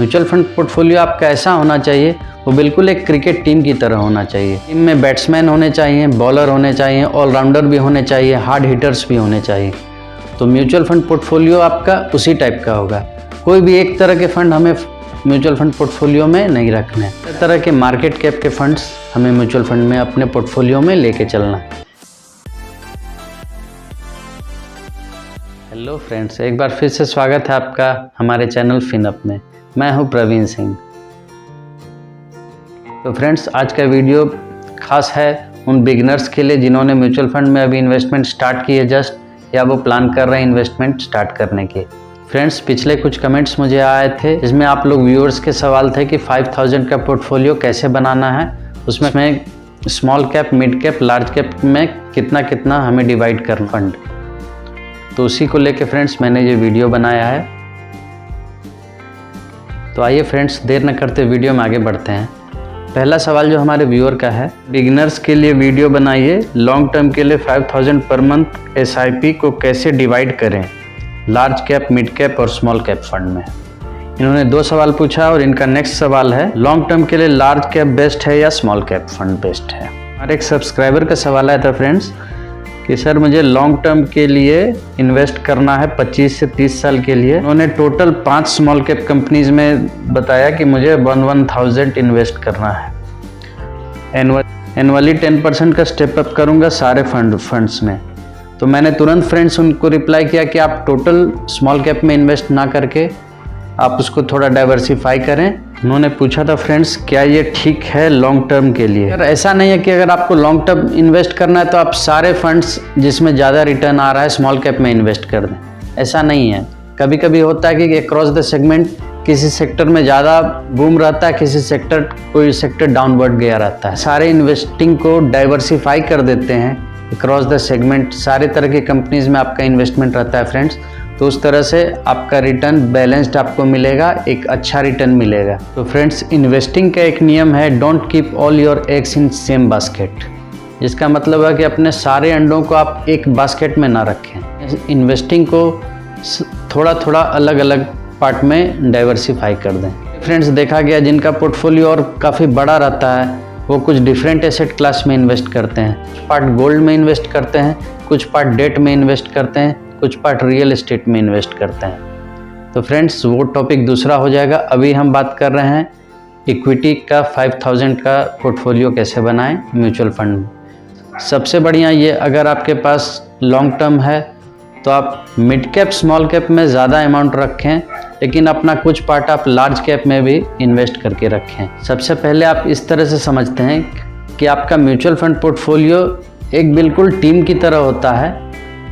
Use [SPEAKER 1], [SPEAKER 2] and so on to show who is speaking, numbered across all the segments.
[SPEAKER 1] Mutual fund portfolio आपका ऐसा होना चाहिए, वो बिल्कुल एक क्रिकेट टीम की तरह होना चाहिए। टीम में बैट्समैन होने चाहिए, बॉलर होने चाहिए, ऑलराउंडर भी होने चाहिए, हार्ड हिटर्स भी होने चाहिए। तो म्यूचुअल फंड पोर्टफोलियो आपका उसी टाइप का होगा। कोई भी एक तरह के फंड हमें म्यूचुअल फंड पोर्टफोलियो में नहीं रखने हैं। हर तरह के मार्केट कैप के फंड्स हमें म्यूचुअल फंड में अपने पोर्टफोलियो में लेके चलना है। हेलो फ्रेंड्स, एक बार फिर से स्वागत है आपका हमारे चैनल फिनअप में। मैं हूं प्रवीण सिंह। तो फ्रेंड्स, आज का वीडियो खास है उन बिगिनर्स के लिए जिन्होंने म्यूचुअल फंड में अभी इन्वेस्टमेंट स्टार्ट की है जस्ट, या वो प्लान कर रहे हैं इन्वेस्टमेंट स्टार्ट करने के। फ्रेंड्स, पिछले कुछ कमेंट्स मुझे आए थे जिसमें आप लोग व्यूअर्स के सवाल थे कि 5000 का पोर्टफोलियो कैसे बनाना है, उसमें small cap, mid cap, large cap में कितना कितना हमें डिवाइड करना फंड। तो उसी को लेके फ्रेंड्स मैंने ये वीडियो बनाया है। तो आइए फ्रेंड्स, देर न करते वीडियो में आगे बढ़ते हैं। पहला सवाल जो हमारे व्यूअर का है, बिगिनर्स के लिए वीडियो बनाइए, लॉन्ग टर्म के लिए 5000 पर मंथ SIP को कैसे डिवाइड करें लार्ज कैप, मिड कैप और स्मॉल कैप फंड में। इन्होंने 2 सवाल पूछा और इनका नेक्स्ट सवाल है, लॉन्ग टर्म के लिए लार्ज कैप बेस्ट है या स्मॉल कैप फंड बेस्ट है। हमारे एक सब्सक्राइबर का सवाल आया था फ्रेंड्स कि सर मुझे लॉन्ग टर्म के लिए इन्वेस्ट करना है 25 से 30 साल के लिए। उन्होंने टोटल 5 स्मॉल कैप कंपनीज में बताया कि मुझे 1000 इन्वेस्ट करना है। एनुअली 10% का स्टेप अप करूंगा सारे फंड्स में। तो मैंने तुरंत फ्रेंड्स उनको रिप्लाई किया कि आप टोटल स्मॉल कैप में इन्वेस्ट ना करके आप उसको थोड़ा डाइवर्सिफाई करें। उन्होंने पूछा था फ्रेंड्स, क्या ये ठीक है लॉन्ग टर्म के लिए? अगर ऐसा नहीं है कि अगर आपको लॉन्ग टर्म इन्वेस्ट करना है तो आप सारे फंड्स जिसमें ज़्यादा रिटर्न आ रहा है स्मॉल कैप में इन्वेस्ट कर दें। ऐसा नहीं है। कभी कभी होता है कि अक्रॉस द सेगमेंट किसी सेक्टर में ज़्यादा बूम रहता है, कोई सेक्टर डाउनवर्ड गया रहता है। सारे इन्वेस्टिंग को डाइवर्सिफाई कर देते हैं अक्रॉस द सेगमेंट, सारे तरह की कंपनीज में आपका इन्वेस्टमेंट रहता है फ्रेंड्स। तो उस तरह से आपका रिटर्न बैलेंस्ड आपको मिलेगा, एक अच्छा रिटर्न मिलेगा। तो फ्रेंड्स, इन्वेस्टिंग का एक नियम है, don't keep all your eggs in same basket. जिसका मतलब है कि अपने सारे अंडों को आप एक बास्केट में ना रखें। इन्वेस्टिंग को थोड़ा थोड़ा अलग अलग पार्ट में डाइवर्सिफाई कर दें। फ्रेंड्स, देखा गया जिनका पोर्टफोलियो और काफ़ी बड़ा रहता है वो कुछ डिफरेंट एसेट क्लास में इन्वेस्ट करते हैं। कुछ पार्ट गोल्ड में इन्वेस्ट करते हैं, कुछ पार्ट डेट में इन्वेस्ट करते हैं, कुछ पार्ट रियल एस्टेट में इन्वेस्ट करते हैं। तो फ्रेंड्स, वो टॉपिक दूसरा हो जाएगा। अभी हम बात कर रहे हैं इक्विटी का 5000 का पोर्टफोलियो कैसे बनाएं म्यूचुअल फंड में। सबसे बढ़िया ये, अगर आपके पास लॉन्ग टर्म है तो आप मिड कैप, स्मॉल कैप में ज़्यादा अमाउंट रखें, लेकिन अपना कुछ पार्ट आप लार्ज कैप में भी इन्वेस्ट करके रखें। सबसे पहले आप इस तरह से समझते हैं कि आपका म्यूचुअल फंड पोर्टफोलियो एक बिल्कुल टीम की तरह होता है।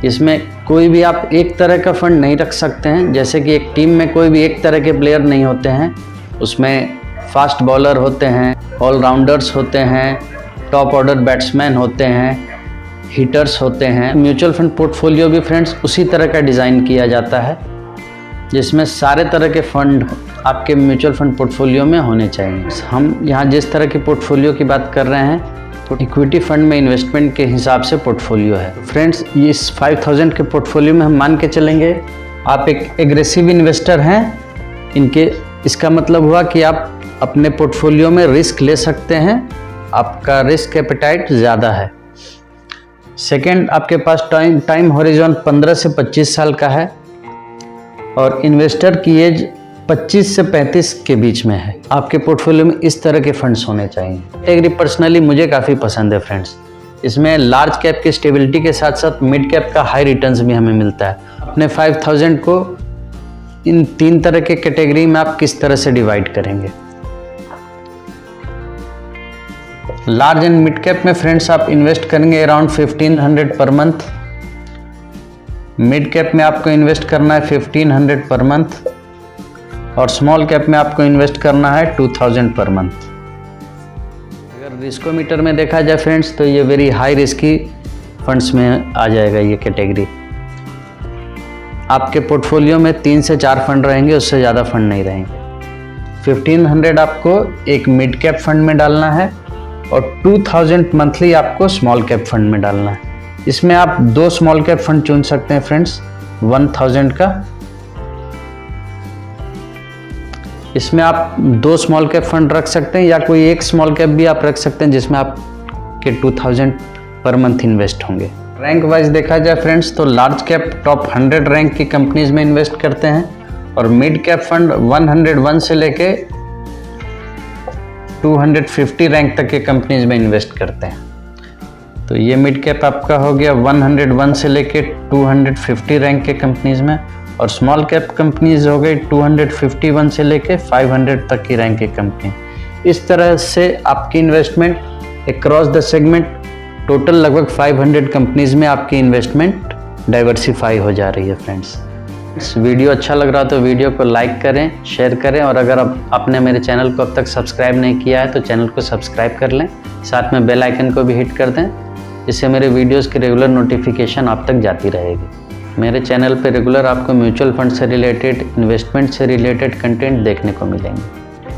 [SPEAKER 1] इसमें कोई भी आप एक तरह का फंड नहीं रख सकते हैं। जैसे कि एक टीम में कोई भी एक तरह के प्लेयर नहीं होते हैं। उसमें फास्ट बॉलर होते हैं, ऑलराउंडर्स होते हैं, टॉप ऑर्डर बैट्समैन होते हैं, हिटर्स होते हैं। म्यूचुअल फंड पोर्टफोलियो भी फ्रेंड्स उसी तरह का डिज़ाइन किया जाता है जिसमें सारे तरह के फंड आपके म्यूचुअल फंड पोर्टफोलियो में होने चाहिए। हम यहाँ जिस तरह के पोर्टफोलियो की बात कर रहे हैं तो इक्विटी फंड में इन्वेस्टमेंट के हिसाब से पोर्टफोलियो है। फ्रेंड्स, इस 5000 के पोर्टफोलियो में हम मान के चलेंगे आप एक एग्रेसिव इन्वेस्टर हैं। इसका मतलब हुआ कि आप अपने पोर्टफोलियो में रिस्क ले सकते हैं, आपका रिस्क एपेटाइट ज़्यादा है। सेकेंड, आपके पास टाइम हॉरिजॉन 15 से 25 साल का है और इन्वेस्टर की एज 25 से 35 के बीच में है। आपके पोर्टफोलियो में इस तरह के फंड्स होने चाहिए। कैटेगरी पर्सनली मुझे काफ़ी पसंद है फ्रेंड्स। इसमें लार्ज कैप की स्टेबिलिटी के साथ साथ मिड कैप का हाई रिटर्न्स भी हमें मिलता है। अपने 5000 को इन 3 तरह के कैटेगरी में आप किस तरह से डिवाइड करेंगे? लार्ज एंड मिड कैप में फ्रेंड्स आप इन्वेस्ट करेंगे around 1500 per month. Mid cap में आपको इन्वेस्ट करना है 1500 पर मंथ और स्मॉल कैप में आपको इन्वेस्ट करना है 2000 पर मंथ। अगर रिस्कोमीटर में देखा जाए फ्रेंड्स तो ये वेरी हाई रिस्की फंड्स में आ जाएगा ये कैटेगरी। आपके पोर्टफोलियो में 3 से 4 फंड रहेंगे, उससे ज़्यादा फंड नहीं रहेंगे। 1500 आपको एक मिड कैप फंड में डालना है और 2000 मंथली आपको स्मॉल कैप फंड में डालना है। इसमें आप 2 स्मॉल कैप फंड चुन सकते हैं फ्रेंड्स 1000 का। इसमें आप 2 स्मॉल कैप फंड रख सकते हैं या कोई एक स्मॉल कैप भी आप रख सकते हैं जिसमें आपके 2000 पर मंथ इन्वेस्ट होंगे। रैंक वाइज देखा जाए फ्रेंड्स तो लार्ज कैप टॉप 100 रैंक की कंपनीज में इन्वेस्ट करते हैं और मिड कैप फंड 101 से लेके 250 रैंक तक के कंपनीज में इन्वेस्ट करते हैं। तो ये मिड कैप आपका हो गया 101 से लेके 250 रैंक के कंपनीज में, और स्मॉल कैप कंपनीज हो गई 251 से लेके 500 तक की रैंक की कंपनी। इस तरह से आपकी investment across the segment total लगभग 500 कंपनीज में आपकी इन्वेस्टमेंट डाइवर्सिफाई हो जा रही है फ्रेंड्स। वीडियो अच्छा लग रहा तो वीडियो को लाइक करें, शेयर करें, और अगर आपने मेरे चैनल को अब तक सब्सक्राइब नहीं किया है तो चैनल को सब्सक्राइब कर लें, साथ में बेल आइकन को भी हिट कर दें, इससे मेरे वीडियोस की रेगुलर नोटिफिकेशन आप तक जाती रहेगी। मेरे चैनल पर रेगुलर आपको म्यूचुअल फंड से रिलेटेड, इन्वेस्टमेंट से रिलेटेड कंटेंट देखने को मिलेंगे।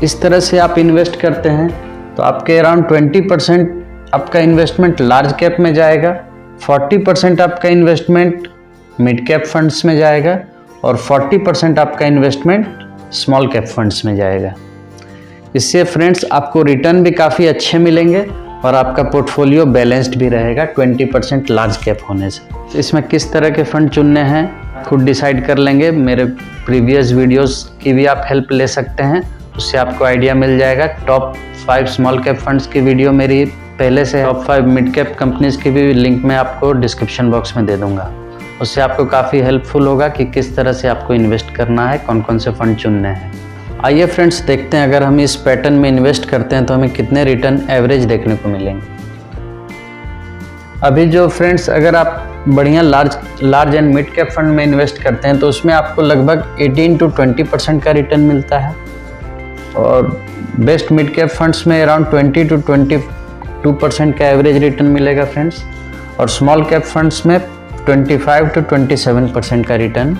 [SPEAKER 1] इस तरह से आप इन्वेस्ट करते हैं तो आपके अराउंड 20% आपका इन्वेस्टमेंट लार्ज कैप में जाएगा, 40% आपका इन्वेस्टमेंट मिड कैप फंड्स में जाएगा और 40% आपका इन्वेस्टमेंट स्मॉल कैप फंड्स में जाएगा। इससे फ्रेंड्स आपको रिटर्न भी काफ़ी अच्छे मिलेंगे और आपका पोर्टफोलियो बैलेंस्ड भी रहेगा 20% लार्ज कैप होने से। तो इसमें किस तरह के फंड चुनने हैं खुद डिसाइड कर लेंगे। मेरे प्रीवियस वीडियोस की भी आप हेल्प ले सकते हैं, उससे आपको आइडिया मिल जाएगा। टॉप 5 स्मॉल कैप फंड्स की वीडियो मेरी पहले से, टॉप 5 मिड कैप कंपनीज की भी लिंक मैं आपको डिस्क्रिप्शन बॉक्स में दे दूंगा। उससे आपको काफ़ी हेल्पफुल होगा कि किस तरह से आपको इन्वेस्ट करना है, कौन कौन से फंड चुनने हैं। आइए फ्रेंड्स देखते हैं अगर हम इस पैटर्न में इन्वेस्ट करते हैं तो हमें कितने रिटर्न एवरेज देखने को मिलेंगे। अभी जो फ्रेंड्स अगर आप बढ़िया large and mid cap fund में इन्वेस्ट करते हैं तो उसमें आपको लगभग 18 to 20% का रिटर्न मिलता है, और बेस्ट मिड कैप फंड्स में अराउंड 20 to 22% का एवरेज रिटर्न मिलेगा फ्रेंड्स, और स्मॉल कैप फंड्स में 25 to 27% का रिटर्न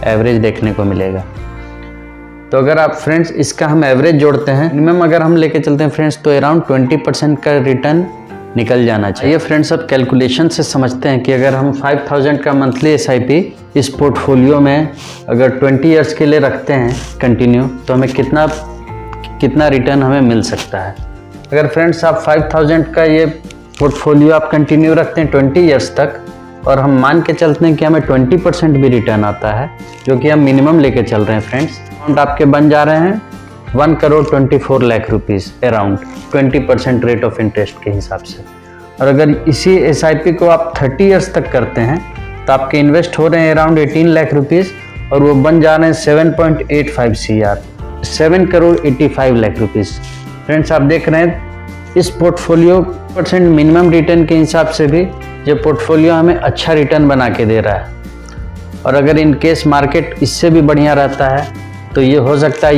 [SPEAKER 1] एवरेज देखने को मिलेगा। तो अगर आप फ्रेंड्स इसका हम एवरेज जोड़ते हैं, मिनिमम अगर हम लेके चलते हैं फ्रेंड्स तो अराउंड 20% का रिटर्न निकल जाना चाहिए। फ्रेंड्स अब कैलकुलेशन से समझते हैं कि अगर हम 5000 का मंथली SIP इस पोर्टफोलियो में अगर 20 ईयर्स के लिए रखते हैं कंटिन्यू, तो हमें कितना रिटर्न हमें मिल सकता है। अगर फ्रेंड्स आप 5000 का ये पोर्टफोलियो आप कंटिन्यू रखते हैं 20 ईयर्स तक, और हम मान के चलते हैं कि हमें 20% भी रिटर्न आता है, जो कि हम मिनिमम लेके चल रहे हैं फ्रेंड्स, अमाउंट आपके बन जा रहे हैं 1,24,00,000 rupees around 20% rate of interest के हिसाब से। और अगर इसी SIP को आप 30 ईयर्स तक करते हैं तो आपके इन्वेस्ट हो रहे हैं अराउंड 18 लाख रुपीज़, और वो बन जा रहे हैं 7.85 CR, 7,85,00,000 रुपीज़। फ्रेंड्स आप देख रहे हैं इस पोर्टफोलियो % मिनिमम रिटर्न के हिसाब से भी ये पोर्टफोलियो हमें अच्छा रिटर्न बना के दे रहा है। और अगर इन केस मार्केट इससे भी बढ़िया रहता है तो ये हो सकता है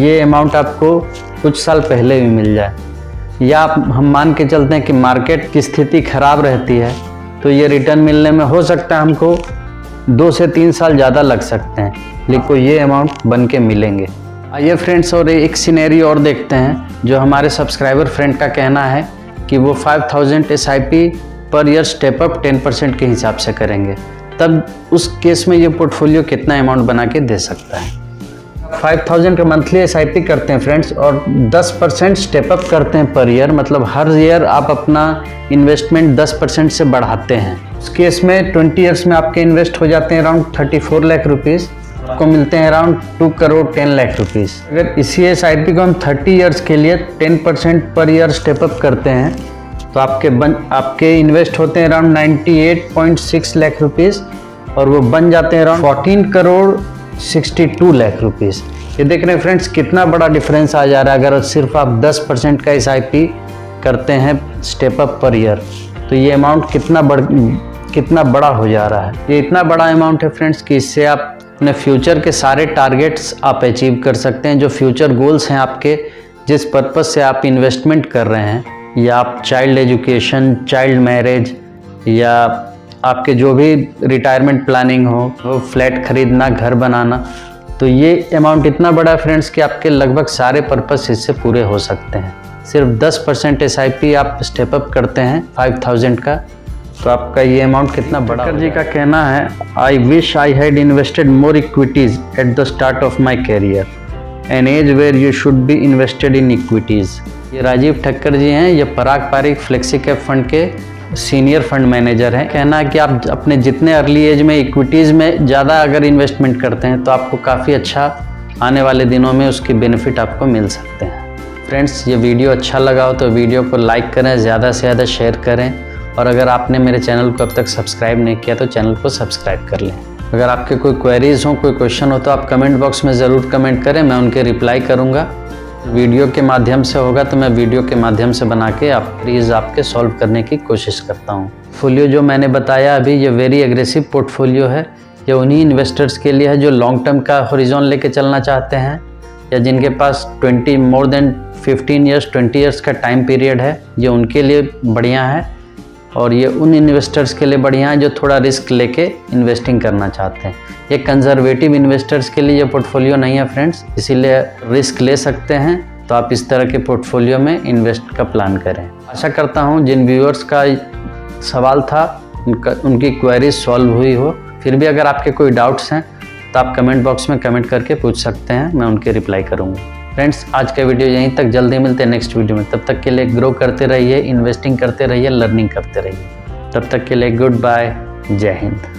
[SPEAKER 1] ये अमाउंट आपको कुछ साल पहले भी मिल जाए, या हम मान के चलते हैं कि मार्केट की स्थिति खराब रहती है तो ये रिटर्न मिलने में हो सकता है हमको 2 से 3 साल ज़्यादा लग सकते हैं, लेकिन ये अमाउंट बन के मिलेंगे। आइए फ्रेंड्स और एक सिनेरियो और देखते हैं, जो हमारे सब्सक्राइबर फ्रेंड का कहना है कि वो 5000 SIP per year step up 10% के हिसाब से करेंगे, तब उस केस में ये पोर्टफोलियो कितना अमाउंट बना के दे सकता है। 5000 का मंथली SIP करते हैं फ्रेंड्स और 10% स्टेप अप करते हैं पर ईयर, मतलब हर ईयर आप अपना इन्वेस्टमेंट 10% से बढ़ाते हैं। उस केस में 20 ईयर्स में आपके इन्वेस्ट हो जाते हैं अराउंड 34 लाख रुपीज़, आपको मिलते हैं अराउंड 2,10,00,000 रुपीज़। अगर इसी SIP को हम 30 ईयर्स के लिए 10% पर ईयर स्टेप अप करते हैं तो आपके इन्वेस्ट होते हैं अराउंड 98.6 लाख रुपीज़, और वो बन जाते हैं अराउंड 14,62 लाख रुपीज़। ये देख रहे हैं फ्रेंड्स कितना बड़ा डिफरेंस आ जा रहा है। अगर सिर्फ आप 10% का SIP करते हैं स्टेप अप पर ईयर तो ये अमाउंट कितना बड़ा हो जा रहा है। ये इतना बड़ा अमाउंट है फ्रेंड्स कि इससे आप अपने फ्यूचर के सारे टारगेट्स आप अचीव कर सकते हैं। जो फ्यूचर गोल्स हैं आपके, जिस पर्पज़ से आप इन्वेस्टमेंट कर रहे हैं, या आप चाइल्ड एजुकेशन, चाइल्ड मैरिज, या आपके जो भी रिटायरमेंट प्लानिंग हो, वो फ्लैट खरीदना, घर बनाना, तो ये अमाउंट इतना बड़ा है फ्रेंड्स कि आपके लगभग सारे पर्पस इससे पूरे हो सकते हैं। सिर्फ 10% SIP आप स्टेप अप करते हैं 5000 का, तो आपका ये अमाउंट कितना बड़ा। टिकर जी का कहना है, I wish I had invested more equities at the start of my career. An age where you should be invested in equities. ये राजीव ठक्कर जी हैं, ये Parag Parikh flexi cap fund के सीनियर फंड मैनेजर हैं। कहना है कि आप अपने जितने अर्ली एज में इक्विटीज़ में ज़्यादा अगर इन्वेस्टमेंट करते हैं तो आपको काफ़ी अच्छा आने वाले दिनों में उसकी बेनिफिट आपको मिल सकते हैं। फ्रेंड्स, ये वीडियो अच्छा लगा हो तो वीडियो को लाइक करें, ज़्यादा से ज़्यादा शेयर करें, और अगर आपने मेरे चैनल को अब तक सब्सक्राइब नहीं किया तो चैनल को सब्सक्राइब कर लें। अगर आपके कोई क्वेरीज हो, कोई क्वेश्चन हो तो आप कमेंट बॉक्स में ज़रूर कमेंट करें, मैं उनके रिप्लाई करूँगा। वीडियो के माध्यम से होगा तो मैं वीडियो के माध्यम से बना के आपके सॉल्व करने की कोशिश करता हूँ। पोर्टफोलियो जो मैंने बताया अभी, ये वेरी एग्रेसिव पोर्टफोलियो है। ये उन्हीं इन्वेस्टर्स के लिए है जो लॉन्ग टर्म का हॉरिजॉन लेके चलना चाहते हैं, या जिनके पास मोर देन 15 ईयर्स 20 ईयर्स का टाइम पीरियड है। ये उनके लिए बढ़िया है, और ये उन इन्वेस्टर्स के लिए बढ़िया है जो थोड़ा रिस्क लेके इन्वेस्टिंग करना चाहते हैं। ये कंजर्वेटिव इन्वेस्टर्स के लिए ये पोर्टफोलियो नहीं है फ्रेंड्स, इसीलिए रिस्क ले सकते हैं तो आप इस तरह के पोर्टफोलियो में इन्वेस्ट का प्लान करें। आशा करता हूँ जिन व्यूअर्स का सवाल था उनकी क्वेरीज सॉल्व हुई हो। फिर भी अगर आपके कोई डाउट्स हैं तो आप कमेंट बॉक्स में कमेंट करके पूछ सकते हैं, मैं उनके रिप्लाई करूँगा। फ्रेंड्स, आज का वीडियो यहीं तक, जल्दी मिलते हैं नेक्स्ट वीडियो में। तब तक के लिए ग्रो करते रहिए, इन्वेस्टिंग करते रहिए, लर्निंग करते रहिए। तब तक के लिए गुड बाय, जय हिंद।